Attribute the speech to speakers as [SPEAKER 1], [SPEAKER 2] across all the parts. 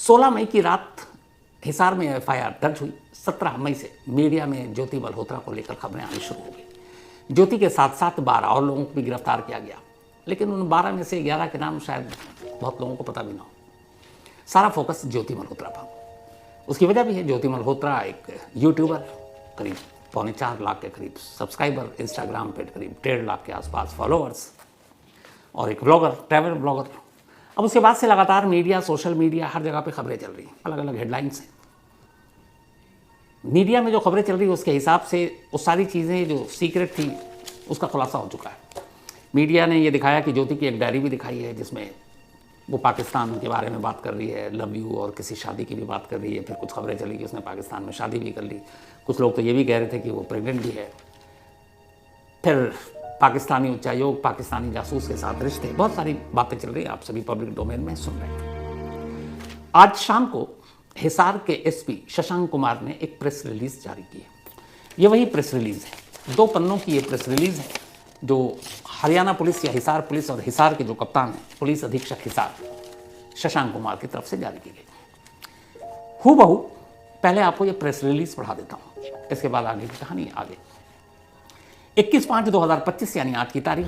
[SPEAKER 1] 16 मई की रात हिसार में एफआईआर दर्ज हुई। 17 मई से मीडिया में ज्योति मल्होत्रा को लेकर खबरें आनी शुरू हो गई। ज्योति के साथ साथ 12 और लोगों को भी गिरफ्तार किया गया, लेकिन उन 12 में से 11 के नाम शायद बहुत लोगों को पता भी ना हो। सारा फोकस ज्योति मल्होत्रा पर। उसकी वजह भी है, ज्योति मल्होत्रा एक यूट्यूबर, करीब 4.25 लाख के करीब सब्सक्राइबर, इंस्टाग्राम पे करीब 1.5 लाख के आसपास फॉलोअर्स, और एक ब्लॉगर, ट्रैवल ब्लॉगर। अब उसके बाद से लगातार मीडिया, सोशल मीडिया, हर जगह पे खबरें चल रही हैं, अलग अलग हेडलाइंस हैं। मीडिया में जो खबरें चल रही है उसके हिसाब से वो सारी चीज़ें जो सीक्रेट थी उसका खुलासा हो चुका है। मीडिया ने ये दिखाया कि ज्योति की एक डायरी भी दिखाई है जिसमें वो पाकिस्तान के बारे में बात कर रही है, लव यू, और किसी शादी की भी बात कर रही है। फिर कुछ खबरें चली कि उसने पाकिस्तान में शादी भी कर ली। कुछ लोग तो ये भी कह रहे थे कि वो प्रेग्नेंट भी है। फिर पाकिस्तानी उच्चायोग, पाकिस्तानी जासूस के साथ रिश्ते, बहुत सारी बातें चल रही हैं, आप सभी पब्लिक डोमेन में सुन रहे हैं। आज शाम को हिसार के एसपी शशांक कुमार ने एक प्रेस रिलीज जारी की है। ये वही प्रेस रिलीज है, 2 पन्नों की ये प्रेस रिलीज है जो हरियाणा पुलिस या हिसार पुलिस और हिसार के जो कप्तान हैं, पुलिस अधीक्षक हिसार शशांक कुमार की तरफ से जारी की गई। हूबहू पहले आपको ये प्रेस रिलीज पढ़ा देता हूँ, इसके बाद आगे की कहानी आगे। 21/5/2025 यानी आज की तारीख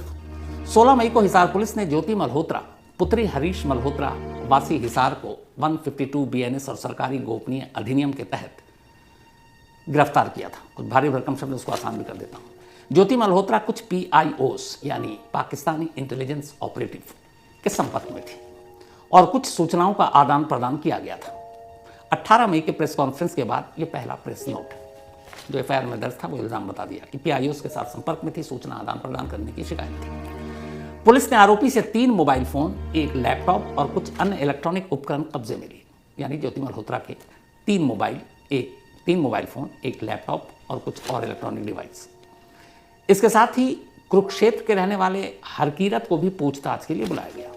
[SPEAKER 1] 16 मई को हिसार पुलिस ने ज्योति मल्होत्रा पुत्री हरीश मल्होत्रा वासी हिसार को 152 BNS और सरकारी गोपनीय अधिनियम के तहत गिरफ्तार किया था। कुछ भारी भरकम शब्द, उसको आसान भी कर देता हूँ। ज्योति मल्होत्रा कुछ PIOs यानी पाकिस्तानी इंटेलिजेंस ऑपरेटिव के संपर्क में थी और कुछ सूचनाओं का आदान प्रदान किया गया था। 18 मई के प्रेस कॉन्फ्रेंस के बाद ये पहला प्रेस नोट जो एफआईआर में दर्ज था वो इल्जाम बता दिया कि PIOs के साथ संपर्क में थी, सूचना आदान प्रदान करने की शिकायत थी। पुलिस ने आरोपी से 3 मोबाइल फोन, 1 लैपटॉप और कुछ अन्य इलेक्ट्रॉनिक उपकरण कब्जे में लिए। यानी ज्योति मल्होत्रा के 3 मोबाइल फोन, 1 लैपटॉप और कुछ और इलेक्ट्रॉनिक डिवाइस। इसके साथ ही कुरुक्षेत्र के रहने वाले हरकीरत को भी पूछताछ के लिए बुलाया गया।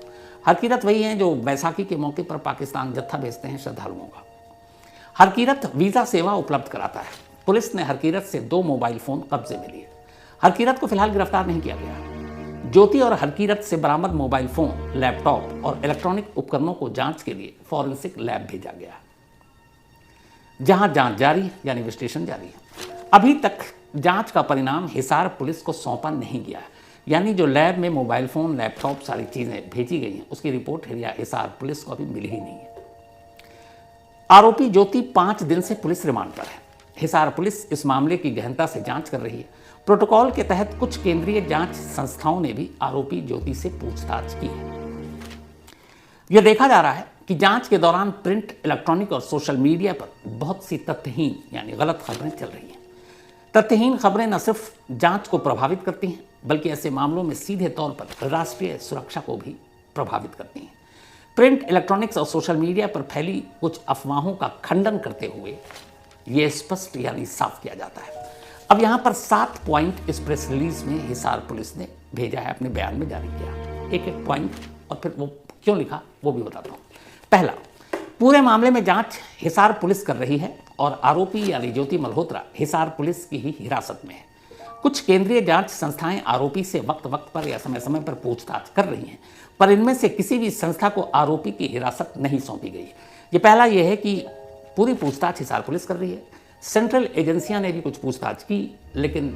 [SPEAKER 1] हरकीरत वही हैं जो बैसाखी के मौके पर पाकिस्तान जत्था भेजते हैं श्रद्धालुओं का। हरकीरत वीज़ा सेवा उपलब्ध कराता है। पुलिस ने हरकीरत से 2 मोबाइल फोन कब्जे में लिए। हरकीरत को फिलहाल गिरफ्तार नहीं किया गया। ज्योति और हरकीरत से बरामद मोबाइल फोन, लैपटॉप और इलेक्ट्रॉनिक उपकरणों को जांच के लिए फॉरेंसिक लैब भेजा गया, जहां जांच जारी यानी इन्वेस्टिगेशन जारी है। अभी तक जांच का परिणाम हिसार पुलिस को सौंपा नहीं गया है। यानी जो लैब में मोबाइल फोन, लैपटॉप, सारी चीजें भेजी गई हैं उसकी रिपोर्ट हिसार पुलिस को अभी मिली ही नहीं है। आरोपी ज्योति 5 दिन से पुलिस रिमांड पर है। हिसार पुलिस इस मामले की गहनता से जांच कर रही है। प्रोटोकॉल के तहत कुछ केंद्रीय जांच संस्थाओं ने भी आरोपी ज्योति से पूछताछ की है। यह देखा जा रहा है कि जांच के दौरान प्रिंट, इलेक्ट्रॉनिक और सोशल मीडिया पर बहुत सी तथ्यहीन यानी गलत खबरें चल रही हैं। तथ्यहीन खबरें न सिर्फ जांच को प्रभावित करती हैं बल्कि ऐसे मामलों में सीधे तौर पर राष्ट्रीय सुरक्षा को भी प्रभावित करती हैं। प्रिंट, इलेक्ट्रॉनिक्स और सोशल मीडिया पर फैली कुछ अफवाहों का खंडन करते हुए ये स्पष्ट यानी साफ किया जाता है। अब यहाँ पर 7 पॉइंट इस प्रेस रिलीज में हिसार पुलिस ने भेजा है, अपने बयान में जारी किया। एक पॉइंट और फिर वो क्यों लिखा वो भी बताता हूँ। पहला, पूरे मामले में जांच हिसार पुलिस कर रही है और आरोपी यानी ज्योति मल्होत्रा हिसार पुलिस की ही हिरासत में है। कुछ केंद्रीय जांच संस्थाएं आरोपी से वक्त वक्त पर या समय समय पर पूछताछ कर रही हैं, पर इनमें से किसी भी संस्था को आरोपी की हिरासत नहीं सौंपी गई। ये पहला ये है कि पूरी पूछताछ हिसार पुलिस कर रही है। सेंट्रल एजेंसियां ने भी कुछ पूछताछ की, लेकिन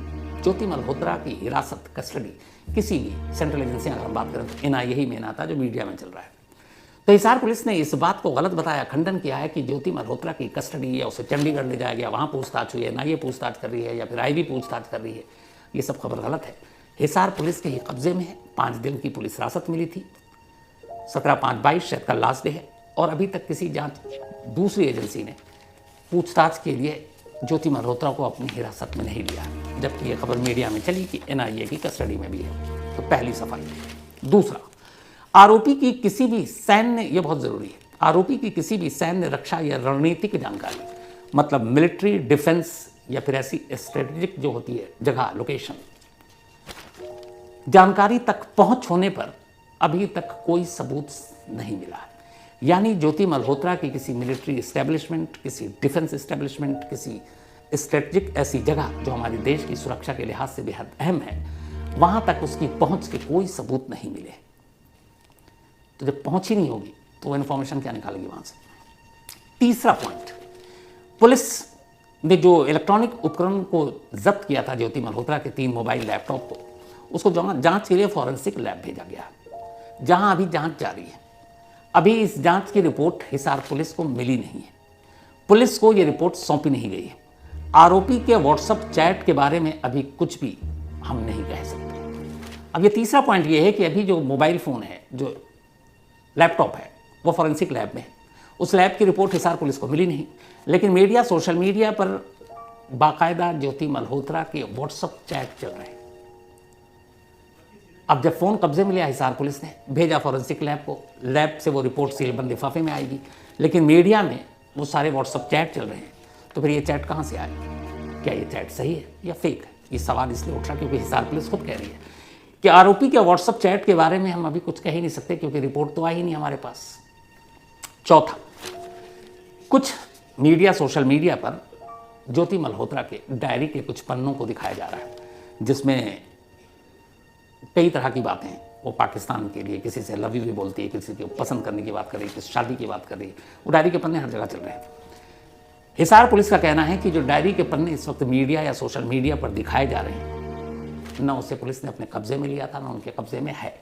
[SPEAKER 1] ज्योति मल्होत्रा की हिरासत, कस्टडी किसी भी सेंट्रल एजेंसियां अगर हम बात करें तो NIA ही मेन आता जो मीडिया में चल रहा है। तो हिसार पुलिस ने इस बात को गलत बताया, खंडन किया है कि ज्योति मल्होत्रा की कस्टडी या उसे चंडीगढ़ ले जाया गया, वहाँ पूछताछ हुई है, NIA पूछताछ कर रही है या फिर IB पूछताछ कर रही है। ये सब खबर गलत है। हिसार पुलिस के ही कब्जे में है। 5 दिन की पुलिस हिरासत मिली थी। 17/5/22 शायद का लास्ट डे है और अभी तक किसी जांच दूसरी एजेंसी ने पूछताछ के लिए ज्योति मल्होत्रा को अपनी हिरासत में नहीं लिया, जबकि ये खबर मीडिया में चली कि NIA की कस्टडी में भी है। तो पहली सफाई। दूसरा, आरोपी की किसी भी सैन्य, ये बहुत जरूरी है, आरोपी की किसी भी सैन्य, रक्षा या रणनीतिक जानकारी, मतलब मिलिट्री, डिफेंस या फिर ऐसी स्ट्रेटेजिक जो होती है जगह, लोकेशन, जानकारी तक पहुंच होने पर अभी तक कोई सबूत नहीं मिला है। यानी ज्योति मल्होत्रा की किसी मिलिट्री इस्टेब्लिशमेंट, किसी डिफेंस इस्टेब्लिशमेंट, किसी स्ट्रेटेजिक ऐसी जगह जो हमारे देश की सुरक्षा के लिहाज से बेहद अहम है, वहां तक उसकी पहुंच के कोई सबूत नहीं मिले। तो जब पहुंच ही नहीं होगी तो वो इन्फॉर्मेशन क्या निकालेगी वहां से। तीसरा पॉइंट, पुलिस ने जो इलेक्ट्रॉनिक उपकरण को जब्त किया था ज्योति मल्होत्रा के 3 मोबाइल लैपटॉप को, उसको जांच के लिए फॉरेंसिक लैब भेजा गया, जहां अभी जांच जारी है। अभी इस जांच की रिपोर्ट हिसार पुलिस को मिली नहीं है, पुलिस को यह रिपोर्ट सौंपी नहीं गई है। आरोपी के व्हाट्सएप चैट के बारे में अभी कुछ भी हम नहीं कह सकते। अब ये तीसरा पॉइंट ये है कि अभी जो मोबाइल फ़ोन है, जो लैपटॉप है, वो फॉरेंसिक लैब में है। उस लैब की रिपोर्ट हिसार पुलिस को मिली नहीं, लेकिन मीडिया, सोशल मीडिया पर बाकायदा ज्योति मल्होत्रा के व्हाट्सएप चैट चल रहे हैं। अब जब फ़ोन कब्जे में लिया हिसार पुलिस ने, भेजा फॉरेंसिक लैब को, लैब से वो रिपोर्ट सीलबंद लिफाफे में आएगी, लेकिन मीडिया में वो सारे व्हाट्सएप चैट चल रहे हैं। तो फिर ये चैट कहाँ से आए? क्या ये चैट सही है या फेक है? ये सवाल इसलिए उठ रहा क्योंकि हिसार पुलिस खुद कह रही है कि आरोपी के व्हाट्सएप चैट के बारे में हम अभी कुछ कह ही नहीं सकते क्योंकि रिपोर्ट तो आई ही नहीं हमारे पास। चौथा, कुछ मीडिया, सोशल मीडिया पर ज्योति मल्होत्रा के डायरी के कुछ पन्नों को दिखाया जा रहा है, जिसमें कई तरह की बातें हैं। वो पाकिस्तान के लिए किसी से लव यू भी बोलती है, किसी को पसंद करने की बात कर रही है, किसी शादी की बात कर रही है। वो डायरी के पन्ने हर जगह चल रहे हैं। हिसार पुलिस का कहना है कि जो डायरी के पन्ने इस वक्त मीडिया या सोशल मीडिया पर दिखाए जा रहे हैं, न उसे पुलिस ने अपने कब्जे में लिया था, न उनके कब्जे में है।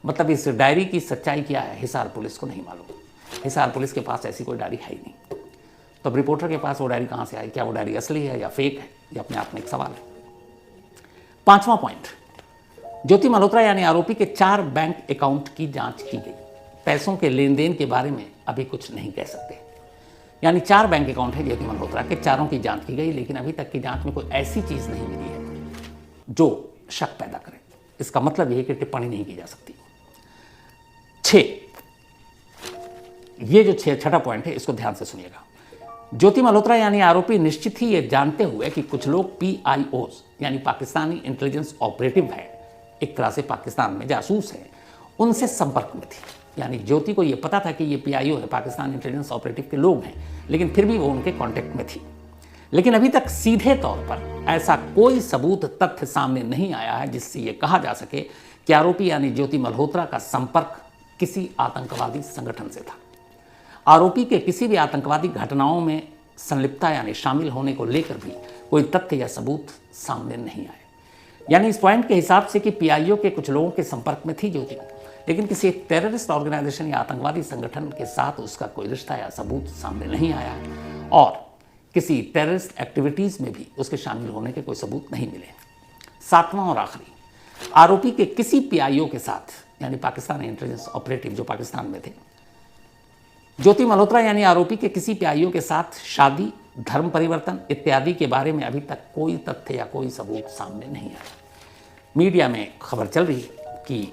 [SPEAKER 1] मतलब इस डायरी की सच्चाई क्या है, हिसार पुलिस को नहीं मालूम। हिसार पुलिस के पास ऐसी कोई डायरी है ही नहीं। तो अब रिपोर्टर के पास वो डायरी कहाँ से आई? क्या वो डायरी असली है या फेक है? ये अपने आप में एक सवाल है। पांचवा पॉइंट, ज्योति मल्होत्रा यानी आरोपी के 4 बैंक अकाउंट की जांच की गई। पैसों के लेन देन के बारे में अभी कुछ नहीं कह सकते। यानी 4 बैंक अकाउंट है ज्योति मल्होत्रा के, चारों की जांच की गई, लेकिन अभी तक की जांच में कोई ऐसी चीज नहीं मिली है जो शक पैदा करे। इसका मतलब यह है कि टिप्पणी नहीं की जा सकती। 6, ये जो छठा पॉइंट है, इसको ध्यान से सुनिएगा। ज्योति मल्होत्रा यानी आरोपी निश्चित ही ये जानते हुए कि कुछ लोग PIOs यानी पाकिस्तानी इंटेलिजेंस ऑपरेटिव है, एक तरह से पाकिस्तान में जासूस है, उनसे संपर्क में थी। यानी ज्योति को ये पता था कि ये PIO है, पाकिस्तान इंटेलिजेंस ऑपरेटिव के लोग हैं, लेकिन फिर भी वो उनके कांटेक्ट में थी। लेकिन अभी तक सीधे तौर पर ऐसा कोई सबूत, तथ्य सामने नहीं आया है जिससे ये कहा जा सके कि आरोपी यानी ज्योति मल्होत्रा का संपर्क किसी आतंकवादी संगठन से था। आरोपी के किसी भी आतंकवादी घटनाओं में संलिप्तता यानी शामिल होने को लेकर भी कोई तथ्य या सबूत सामने नहीं आए। यानी इस पॉइंट के हिसाब से कि PIO के कुछ लोगों के संपर्क में थी ज्योति, लेकिन किसी टेररिस्ट ऑर्गेनाइजेशन या आतंकवादी संगठन के साथ उसका कोई रिश्ता या सबूत सामने नहीं आया है, और किसी टेररिस्ट एक्टिविटीज़ में भी उसके शामिल होने के कोई सबूत नहीं मिले। 7वां और आखिरी, आरोपी के किसी PIO के साथ यानी पाकिस्तान इंटेलिजेंस ऑपरेटिव जो पाकिस्तान में थे, ज्योति मल्होत्रा यानी आरोपी के किसी PIO के साथ शादी, धर्म परिवर्तन इत्यादि के बारे में अभी तक कोई तथ्य या कोई सबूत सामने नहीं आया। मीडिया में खबर चल रही कि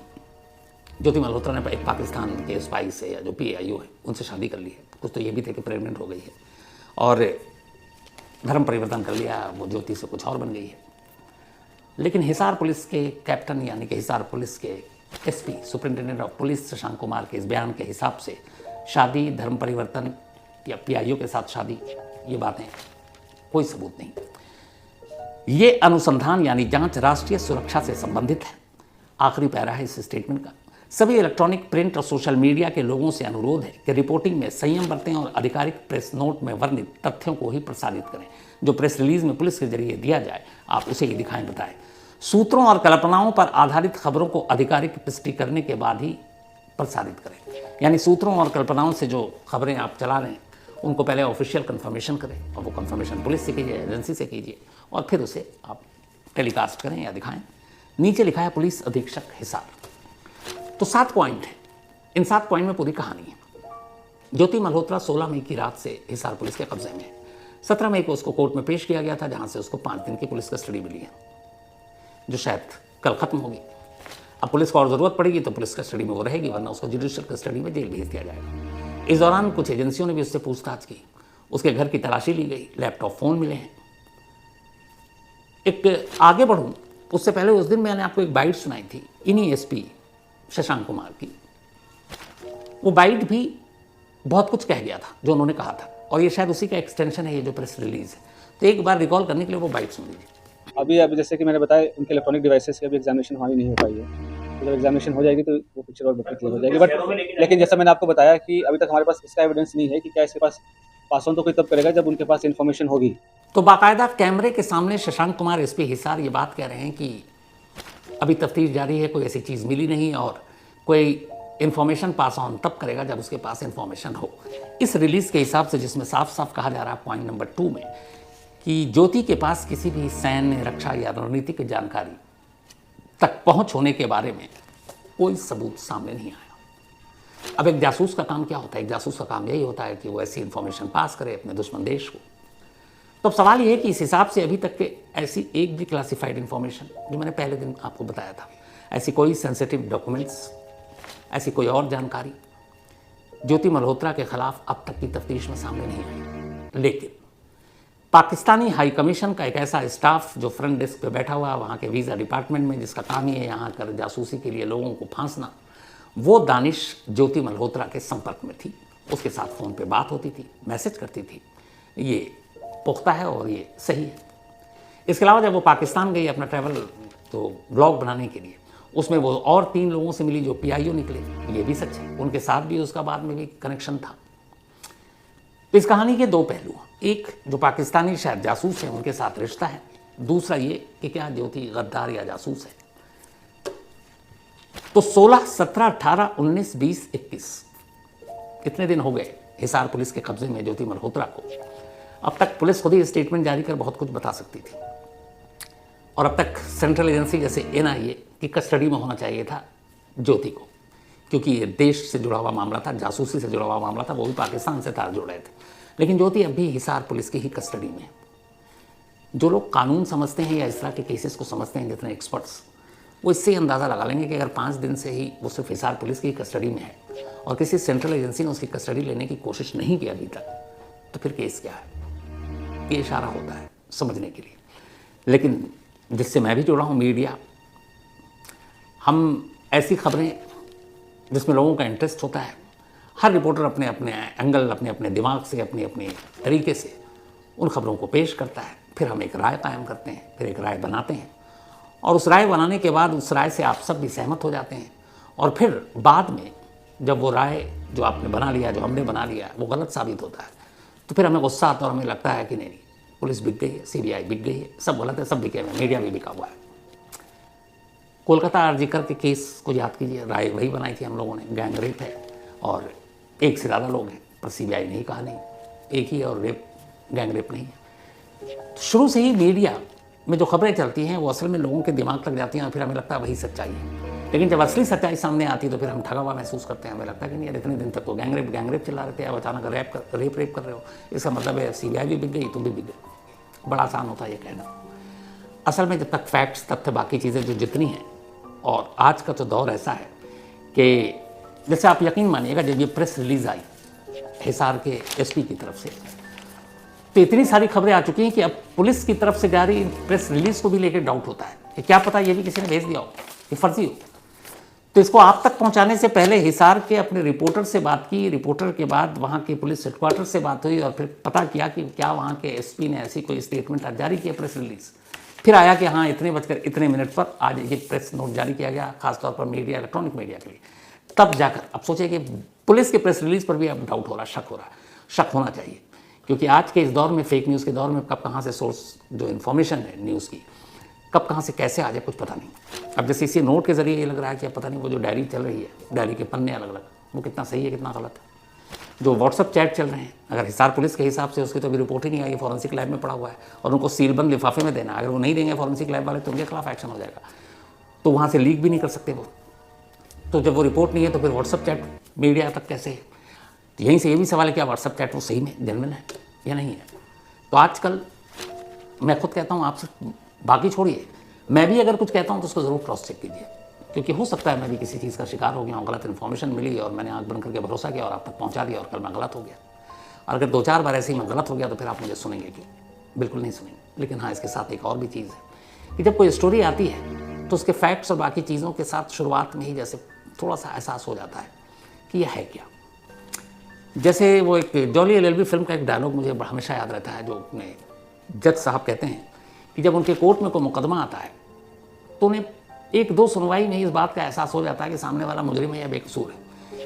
[SPEAKER 1] ज्योति मल्होत्रा ने एक पाकिस्तान के स्पाई से या जो PIO है उनसे शादी कर ली है। कुछ तो ये भी थे कि प्रेग्नेंट हो गई है और धर्म परिवर्तन कर लिया, वो ज्योति से कुछ और बन गई है। लेकिन हिसार पुलिस के कैप्टन यानी कि हिसार पुलिस के SP superintendent of police Shashank Kumar के इस बयान के हिसाब से शादी, धर्म परिवर्तन या PIO के साथ शादी, ये बातें कोई सबूत नहीं। ये अनुसंधान यानी जांच राष्ट्रीय सुरक्षा से संबंधित है। आखिरी पैरा है इस स्टेटमेंट का। सभी इलेक्ट्रॉनिक, प्रिंट और सोशल मीडिया के लोगों से अनुरोध है कि रिपोर्टिंग में संयम बरतें और आधिकारिक प्रेस नोट में वर्णित तथ्यों को ही प्रसारित करें। जो प्रेस रिलीज में पुलिस के जरिए दिया जाए आप उसे ही दिखाएं, बताएं। सूत्रों और कल्पनाओं पर आधारित खबरों को आधिकारिक पुष्टि करने के बाद ही प्रसारित करें। यानी सूत्रों और कल्पनाओं से जो खबरें आप चला रहे हैं उनको पहले ऑफिशियल कंफर्मेशन करें, और वो कंफर्मेशन पुलिस से कीजिए, एजेंसी से कीजिए, और फिर उसे आप टेलीकास्ट करें या दिखाएं। नीचे लिखा है पुलिस अधीक्षक हिसार। तो 7 पॉइंट है। इन 7 पॉइंट में पूरी कहानी है। ज्योति मल्होत्रा 16 मई की रात से हिसार पुलिस के कब्जे में है। 17 मई को उसको कोर्ट में पेश किया गया था, जहां से उसको 5 दिन की पुलिस कस्टडी मिली है, जो शायद कल खत्म होगी। अब पुलिस को और ज़रूरत पड़ेगी तो पुलिस कस्टडी में वो रहेगी, वरना उसको जुडिशियल कस्टडी में जेल भेज दिया जाएगा। इस दौरान कुछ एजेंसियों ने भी उससे पूछताछ की, उसके घर की तलाशी ली गई, लैपटॉप, फ़ोन मिले हैं। एक आगे बढ़ूँ उससे पहले उस दिन मैंने आपको एक बाइट सुनाई थी इन्हीं SP शशांक कुमार की। वो बाइट भी बहुत कुछ कह गया था जो उन्होंने कहा था, और ये शायद उसी का एक्सटेंशन है ये जो प्रेस रिलीज है। तो एक बार रिकॉल करने के लिए वो बाइट सुन लीजिए।
[SPEAKER 2] अभी जैसे कि मैंने बताया, उनके इलेक्ट्रॉनिक डिवाइसेस की अभी एग्जामिनेशन हमारी नहीं हो पाई है, तो जब एग्जामिनेशन हो जाएगी तो वो पिक्चर और बेटर क्लियर हो जाएगी। बट लेकिन जैसा मैंने आपको बताया कि अभी तक हमारे पास इसका एविडेंस नहीं है कि क्या इसके पास पास ऑन तो कोई तब करेगा जब उनके पास इन्फॉर्मेशन होगी।
[SPEAKER 1] तो बाकायदा कैमरे के सामने शशांक कुमार एसपी हिसार ये बात कह रहे हैं कि अभी तफ्तीश जारी है, कोई ऐसी चीज़ मिली नहीं और कोई इन्फॉर्मेशन पास ऑन तब करेगा जब उसके पास इन्फॉर्मेशन हो। इस रिलीज़ के हिसाब से जिसमें साफ साफ कहा जा रहा है पॉइंट नंबर 2 में कि ज्योति के पास किसी भी सैन्य, रक्षा या रणनीतिक जानकारी तक पहुंच होने के बारे में कोई सबूत सामने नहीं आया। अब एक जासूस का काम क्या होता है? एक जासूस का काम यही होता है कि वो ऐसी इन्फॉर्मेशन पास करे अपने दुश्मन देश को। तो अब सवाल ये है कि इस हिसाब से अभी तक के ऐसी एक भी क्लासिफाइड इन्फॉर्मेशन, जो मैंने पहले दिन आपको बताया था, ऐसी कोई सेंसिटिव डॉक्यूमेंट्स, ऐसी कोई और जानकारी ज्योति मल्होत्रा के खिलाफ अब तक की तफ्तीश में सामने नहीं आई। लेकिन पाकिस्तानी हाई कमीशन का एक ऐसा स्टाफ जो फ्रंट डेस्क पे बैठा हुआ है वहाँ के वीज़ा डिपार्टमेंट में, जिसका काम ही है यहाँ कर जासूसी के लिए लोगों को फांसना, वो दानिश ज्योति मल्होत्रा के संपर्क में थी। उसके साथ फ़ोन पे बात होती थी, मैसेज करती थी। ये पुख्ता है और ये सही है। इसके अलावा जब वो पाकिस्तान गई अपना ट्रैवल तो ब्लॉग बनाने के लिए, उसमें वो और 3 लोगों से मिली जो PIO निकले, ये भी सच है। उनके साथ भी उसका बाद में भी कनेक्शन था। तो इस कहानी के 2 पहलू हैं। एक, जो पाकिस्तानी शायद जासूस है उनके साथ रिश्ता है। दूसरा ये कि क्या ज्योति गद्दार या जासूस है। तो 16, 17, 18, 19, 20, 21 कितने दिन हो गए हिसार पुलिस के कब्जे में ज्योति मल्होत्रा को। अब तक पुलिस खुद ही स्टेटमेंट जारी कर बहुत कुछ बता सकती थी और अब तक सेंट्रल एजेंसी जैसे NIA की कस्टडी में होना चाहिए था ज्योति को, क्योंकि ये देश से जुड़ा हुआ मामला था, जासूसी से जुड़ा हुआ मामला था, वो भी पाकिस्तान से तार जुड़ रहे थे। लेकिन ज्योति अब भी हिसार पुलिस की ही कस्टडी में है। जो लोग कानून समझते हैं या इस तरह के केसेस को समझते हैं, जितने एक्सपर्ट्स, वो इससे ही अंदाज़ा लगा लेंगे कि अगर 5 दिन से ही वो सिर्फ हिसार पुलिस की कस्टडी में है और किसी सेंट्रल एजेंसी ने उसकी कस्टडी लेने की कोशिश नहीं की अभी तक, तो फिर केस क्या है। ये इशारा होता है समझने के लिए। लेकिन जिससे मैं भी जुड़ा हूँ, मीडिया, हम ऐसी खबरें जिसमें लोगों का इंटरेस्ट होता है, हर रिपोर्टर अपने अपने एंगल, अपने अपने दिमाग से, अपने अपने तरीके से उन खबरों को पेश करता है। फिर हम एक राय कायम करते हैं, फिर एक राय बनाते हैं और उस राय बनाने के बाद उस राय से आप सब भी सहमत हो जाते हैं। और फिर बाद में जब वो राय जो आपने बना लिया, जो हमने बना लिया, वो गलत साबित होता है, तो फिर हमें गुस्सा आता है और हमें लगता है कि नहीं, पुलिस बिक गई है, CBI बिक गई है, सब गलत है, सब बिके हुए, मीडिया भी बिका हुआ है। कोलकाता आरजीकर के केस को याद कीजिए, राय वही बनाई थी हम लोगों ने, गैंग रेप है और 1 से ज़्यादा लोग हैं, पर CBI नहीं कहा नहीं, एक ही और रेप, गैंग रेप नहीं है। शुरू से ही मीडिया में जो खबरें चलती हैं वो असल में लोगों के दिमाग तक जाती हैं और फिर हमें लगता है वही सच्चाई है। लेकिन जब असली सच्चाई सामने आती है तो फिर हम ठगा हुआ महसूस करते हैं। हमें लगता है कि नहीं यार, इतने दिन तक तो गैंग रेप चला रहे थे, अब अचानक रेप कर रहे हो, इसका मतलब है CBI भी बिक गई, तुम भी बिक गए। बड़ा आसान होता है ये कहना। असल में जब तक फैक्ट्स, तथ्य, बाकी चीज़ें जो जितनी हैं, और आज का तो दौर ऐसा है कि जैसे आप यकीन मानिएगा, जब ये प्रेस रिलीज़ आई हिसार के SP की तरफ से, तो इतनी सारी खबरें आ चुकी हैं कि अब पुलिस की तरफ से जारी प्रेस रिलीज़ को भी लेकर डाउट होता है कि क्या पता ये भी किसी ने भेज दिया हो, ये फर्जी हो। तो इसको आप तक पहुंचाने से पहले हिसार के अपने रिपोर्टर से बात की, रिपोर्टर के बाद वहाँ के पुलिस हेडक्वार्टर से बात हुई और फिर पता किया कि क्या वहाँ के SP ने ऐसी कोई स्टेटमेंट आज जारी किया, प्रेस रिलीज़। फिर आया कि हाँ, इतने बजकर इतने मिनट पर आज ये प्रेस नोट जारी किया गया, खासतौर पर मीडिया, इलेक्ट्रॉनिक मीडिया के लिए। तब जाकर अब सोचे कि पुलिस के प्रेस रिलीज़ पर भी अब डाउट हो रहा, शक हो रहा, शक होना चाहिए, क्योंकि आज के इस दौर में, फेक न्यूज़ के दौर में, कब कहाँ से सोर्स जो इन्फॉर्मेशन है न्यूज़ की, कब कहाँ से कैसे आ जाए कुछ पता नहीं। अब जैसे इसी नोट के ज़रिए ये लग रहा है कि अब पता नहीं वो जो डायरी चल रही है, डायरी के पन्ने अलग अलग, वो कितना सही है कितना गलत है। जो व्हाट्सअप चैट चल रहे हैं, अगर हिसार पुलिस के हिसाब से उसकी तो अभी रिपोर्ट ही नहीं आई, फॉरेंसिक लैब में पड़ा हुआ है और उनको सीलबंद लिफाफे में देना, अगर वो नहीं देंगे फॉरेंसिक लैब वाले तो उनके खिलाफ एक्शन हो जाएगा, तो वहाँ से लीक भी नहीं कर सकते वो। तो जब वो रिपोर्ट नहीं है तो फिर व्हाट्सअप चैट मीडिया तक कैसे है। तो यहीं से ये भी सवाल है, क्या व्हाट्सअप चैट वो सही में जेन्युइन है या नहीं है। तो आजकल मैं खुद कहता हूँ, आपसे बाकी छोड़िए, मैं भी अगर कुछ कहता हूँ तो उसको ज़रूर क्रॉस चेक कीजिए, क्योंकि हो सकता है मैं भी किसी चीज़ का शिकार हो गया हूँ, गलत इन्फॉर्मेशन मिली और मैंने आँख बंद करके भरोसा किया और आप तक पहुँचा दिया और कल मैं गलत हो गया। और अगर 2-4 बार ऐसे ही मैं गलत हो गया तो फिर आप मुझे सुनेंगे क्यों? बिल्कुल नहीं सुनेंगे। लेकिन हाँ, इसके साथ एक और भी चीज़ है कि जब कोई स्टोरी आती है तो उसके फैक्ट्स और बाकी चीज़ों के साथ शुरुआत में ही जैसे थोड़ा सा एहसास हो जाता है कि यह है क्या। जैसे वो एक जॉली LLB फिल्म का एक डायलॉग मुझे हमेशा याद रहता है, जो अपने जज साहब कहते हैं कि जब उनके कोर्ट में कोई मुकदमा आता है तो उन्हें एक दो सुनवाई में इस बात का एहसास हो जाता है कि सामने वाला मुजरिम है या बेकसूर है,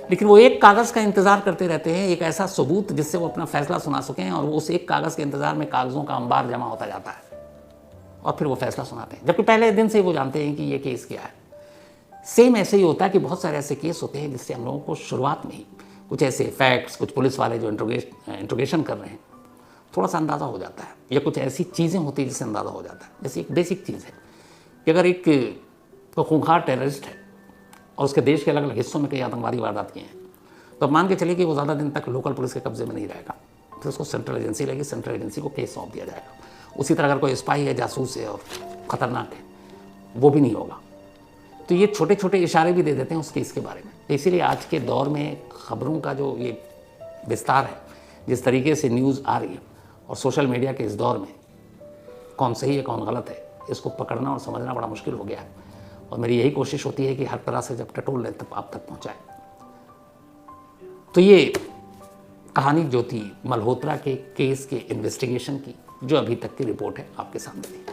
[SPEAKER 1] लेकिन वो एक कागज़ का इंतज़ार करते रहते हैं, एक ऐसा सबूत जिससे वो अपना फैसला सुना सकें, और वो उस एक कागज़ के इंतज़ार में कागज़ों का अंबार जमा होता जाता है और फिर वो फैसला सुनाते हैं, जबकि पहले दिन से ही वो जानते हैं कि ये केस क्या है। सेम ऐसे ही होता है कि बहुत सारे ऐसे केस होते हैं जिससे हम लोगों को शुरुआत में ही कुछ ऐसे फैक्ट्स, कुछ पुलिस वाले जो इंट्रोगेशन कर रहे हैं, थोड़ा सा अंदाज़ा हो जाता है, या कुछ ऐसी चीज़ें होती हैं जिससे अंदाज़ा हो जाता है। जैसे एक बेसिक चीज़ है कि अगर एक खूंखार टेररिस्ट है और उसके देश के अलग अलग हिस्सों में कई आतंकवादी वारदात किए हैं, तो अब मान के चलिए कि वो ज़्यादा दिन तक लोकल पुलिस के कब्जे में नहीं रहेगा, फिर उसको सेंट्रल एजेंसी लगेगी, सेंट्रल एजेंसी को केस सौंप दिया जाएगा। उसी तरह अगर कोई स्पाई है, जासूस है और ख़तरनाक है, वो भी नहीं होगा। तो ये छोटे छोटे इशारे भी दे देते हैं उस केस के बारे में। तो इसीलिए आज के दौर में खबरों का जो ये विस्तार है, जिस तरीके से न्यूज़ आ रही है, और सोशल मीडिया के इस दौर में कौन सही है कौन गलत है, इसको पकड़ना और समझना बड़ा मुश्किल हो गया है। और मेरी यही कोशिश होती है कि हर तरह से जब टटोल लें तब आप तक पहुँचाएँ। तो ये कहानी जो थी मल्होत्रा के केस के इन्वेस्टिगेशन की, जो अभी तक की रिपोर्ट है आपके सामने थी।